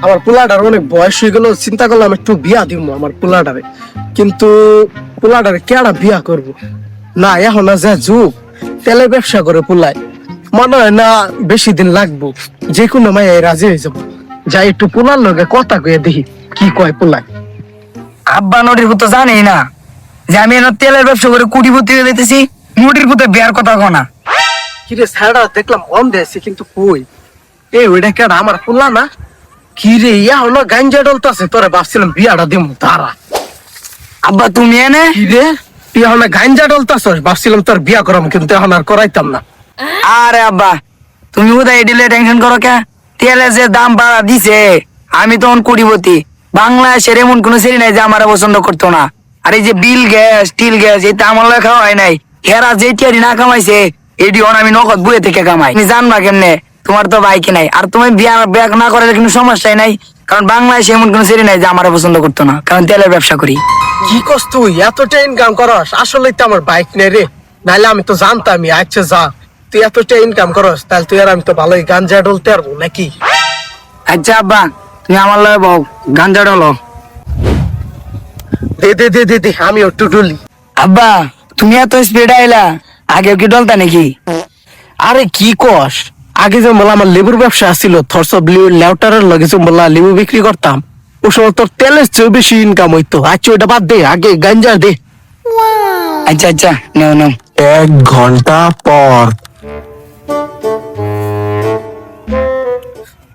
আমার পোলাটার অনেক বয়স হয়ে গেল, চিন্তা করলাম একটু বিয়া দিব আমার পোলাটারে। কিন্তু পোলাটারে কেডা বিয়া করব? না এখন না যা যুগ, তেলে ব্যবসা করে পোলায়, মনে হয় না বেশি দিন লাগবো, যে কোনো মাই রাজি হয়ে যাবো। যাই একটু পোলার লগে কথা কয়ে দেখি কি কয় পোলায়। আব্বা নটির পুতো জানেই না যে আমি এনে তেলের ব্যবসা করে কোটিপতি হয়ে যেতেছি। নটির পুতো বিয়ার কথা কনা। কিরে স্যাররা দেখলাম অন দিয়েছে, কিন্তু কই ওইটা কেডা আমার পোলা না? কিরে ইয়া হলো গাঞ্জা ডলতাছে, তোরে ভাবছিলাম বিয়াটা দিব তারা। আব্বা তুমি এনে কিরে তুই এখন গাঞ্জা ডলতাছস, ভাবছিলাম তোর বিয়া করাম, কিন্তু এখন আর করাইতাম না। আরে আব্বা তুমি উদয় দিলে টেনশন করো কে? তেলের যে দাম বাড়া দিছে, আমি তখন কোটিপতি। বাংলাদেশের এমন কোন শ্রেণী নাই যে আমার পছন্দ করতো না। আর এই যে বিল গ্যাস টিল গ্যাস, এটা আমার লেখা হয় নাই। হেরা যে টিয়ারি না কামাইছে, এটি আমি নগদ বইয়ে থেকে কামাই। তুমি জানবা কেমনে? তোমার তো বাইকে নাই, আর তুমি বিয়া না করার কোনো সমস্যাই নাই। কারণ বাংলাদেশে এমন কোন শ্রেণী নাই যে আমার পছন্দ করতো না, কারণ তেলের ব্যবসা করি। কি কস তুই এতটা ইনকাম করস? আসলে তো আমার বাইক নেই রে, নাহলে আমি তো জানতামই। আচ্ছা যা, তুই এতটা ইনকাম করস, তাহলে তুই আর আমি তো ভালোই গাঞ্জা ডলতে পারবো নাকি? আচ্ছা আব্বা তুমি আমার লগে বউ গাঞ্জা ডলো। দে দে দে দে দে, আমি একটু ডলি। আব্বা তুমি এত স্পিড আইলা, আগে কি ডলতা নাকি? আরে কি কস, আগে যে বললাম আমার লেবুর ব্যবসা ছিল, থরস লেউটারের লগে যে বললাম লেবু বিক্রি করতাম, ও সময় তোর তেলের চেয়ে বেশি ইনকাম হইতো। আচ্ছা ওইটা বাদ দে, আগে গাঞ্জা দে। আচ্ছা আচ্ছা নাও নাও। 1 ঘন্টা পর।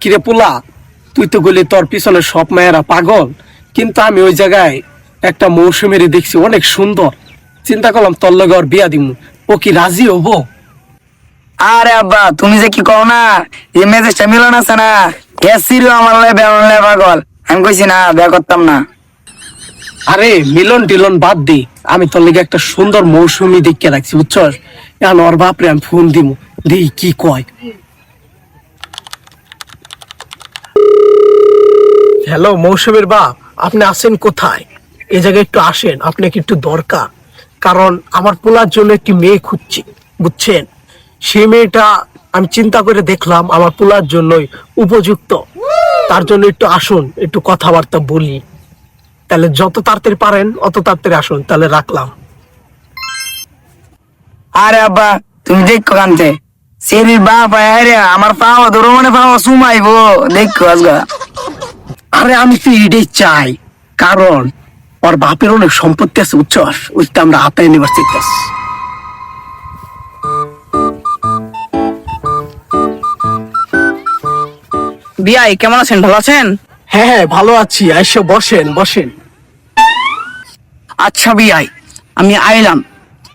কিরে পোলা, তুই তো গলি তোর পিছনে সব মেয়েরা পাগল, কিন্তু আমি ওই জায়গায় একটা মৌসুমেরই দেখছি অনেক সুন্দর। চিন্তা করলাম তোর লগে ওর বিয়া দিমু, ও কি রাজি হবো? আরে আব্বা তুমি যে কি কও না, এই মেজাজটা মিলন আছে না, এসিরও আমার লাই বেরন লাই পাগল। আমি কইছি না বিয়া করতাম না। আরে মিলন টিলন বাদ দি, আমি তোর লেগে একটা সুন্দর মৌসুমি দেখে রাখছি, বুঝছস? এখন ওর বাপরে আমি ফোন দিমু, দিই কি কয়। হ্যালো মৌসুমীর বাপ, আপনি আছেন কোথায়? এই জায়গায় একটু আসেন, আপনাকে একটু দরকার। কারণ আমার পোলার জন্য একটি মেয়ে খুঁজছি, বুঝছেন? সেই মেয়েটা আমি চিন্তা করে দেখলাম আমার পোলার জন্যই উপযুক্ত। তার জন্য একটু আসুন, একটু কথাবার্তা বলি। তাহলে যত তাড়াতাড়ি পারেন অত তাড়াতাড়ি আসুন, তাহলে রাখলাম। আরে আব্বা তুমি দেখো কানতে সেরির বাপ আরে আমার পাওয়া ধরো মানে পাওয়া সুমাইবো দেখো আজগা। আরে আমি তো এটাই চাই, কারণ ওর বাপের অনেক সম্পত্তি আছে, বুঝছস? ওইটা আমরা হাতায় নিবার চাইতেছি। বিয়াই কেমন আছেন? ভালো আছেন? হ্যাঁ হ্যাঁ ভালো আছি, আইসো বসেন বসেন। আচ্ছা বিয়াই আমি আইলাম,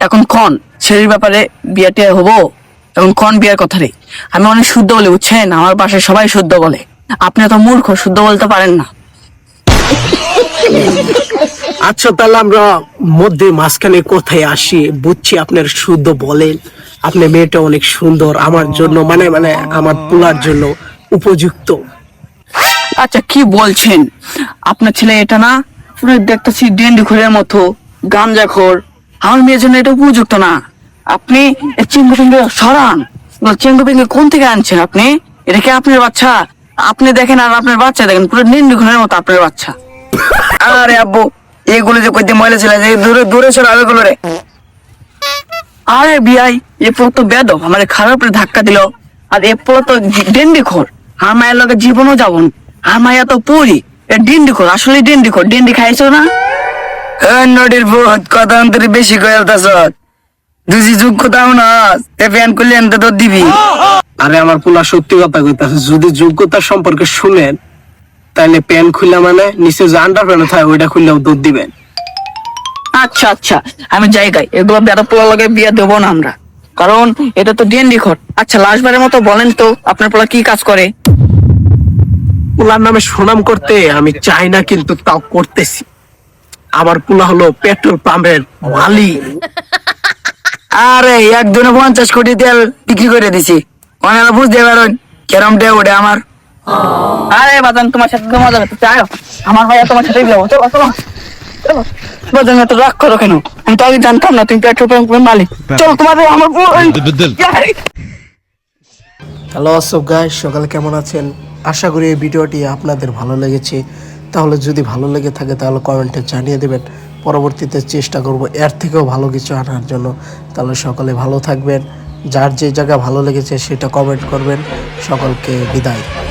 এখন ক্ষণ ছেলের ব্যাপারে বিয়েতে হবো, এখন ক্ষণ বিয়ের কথা রে। আমি অনেক শুদ্ধ বলে, বুঝছেন? আমার বাসায় সবাই শুদ্ধ বলে, আপনি তো মূর্খ, শুদ্ধ বলতে পারেন না। আচ্ছা তাহলে আমরা মধ্যে মাঝখানে কোথায় আসি? বুঝছি আপনার শুদ্ধ বলেন, আপনার মেয়েটা অনেক সুন্দর, আমার জন্য মানে মানে আমার পোলার জন্য উপযুক্ত। আচ্ছা কি বলছেন? আপনার ছেলে এটা না পুরো দেখতেছি ডেন্ডি খোরের মতো গাঞ্জাখোর, আমার মেয়ের জন্য এটা উপযুক্ত না। আপনি চেঙ্গু পেঙ্গু সরান, চেঙ্গু পেঙ্গু কোন থেকে আনছেন আপনি? এটা কি আপনার বাচ্চা? আপনি দেখেন আর আপনার বাচ্চা দেখেন, পুরো ডেন্ডি খোরের মতো আপনার বাচ্চা। আরে আব্বু এগুলো যে কইতে ময়লা ছেলে, দূরে দূরে সরাবে গুলো রে। আরে বিয়াই এ পুরো তো বেদব, আমার খারাপ ধাক্কা দিল। আর এ পুরো তো ডেন্ডি খোর, আমার মায়ের লগে জীবনও যাবন। আর মায়া তো পড়ি ডেন্ডি খোর, আসলে ডেন্ডি খোর। ডেন্ডি খাইছো না? নদীর বহুত কথা অন্তরে বেশি কয়েলতাছ, দুজি যোগ্যতাও না ফ্যান করলে এনতে তো দিবি। আরে আমার পোলা সত্যি কথা কইতাছে, যদি যোগ্যতা সম্পর্কে শুনেন তাহলে প্যান খুললে মানে নিচে যে আন্ডার প্যান্ট থাকে ওইটা খুললেও দুধ দিবেন। আচ্ছা আচ্ছা আমি জায়গায় এগুলো বেড়া পোলা লগে বিয়ে দেবো না আমরা, কারণ এটা তো ডেন্ডি খোর। আচ্ছা লাস্টবারের মতো বলেন তো আপনার পোলা কি কাজ করে? পোলার নামে সুনাম করতে আমি চাই না, কিন্তু তাও করতেছি। আমার পোলা হলো পেট্রোল পাম্পের মালিক। আরে একদিনে 50 কোটি তেল বিক্রি করে দিছি, অনেক বুঝতে পারেন কেরম ডে ওটা আমার। আরে বাজান তোমার সাথে তো মজা করতে চাই, আমার ভাইয়া তোমার সাথে যাবো, চলো চলো চলো। বাজান এত রাগ করো কেন? আমি তো আগে জানতাম না তুমি পেট্রোল পাম্পের মালিক। চলো তোমাদের আমার হ্যালো সব গাইস, সকালে কেমন আছেন? আশা করি এই ভিডিওটি আপনাদের ভালো লেগেছে। তাহলে যদি ভালো লেগে থাকে তাহলে কমেন্টে জানিয়ে দেবেন। পরবর্তীতে চেষ্টা করব এর থেকেও ভালো কিছু আনার জন্য। তাহলে সকলে ভালো থাকবেন। যার যে জায়গা ভালো লেগেছে সেটা কমেন্ট করবেন। সকলকে বিদায়।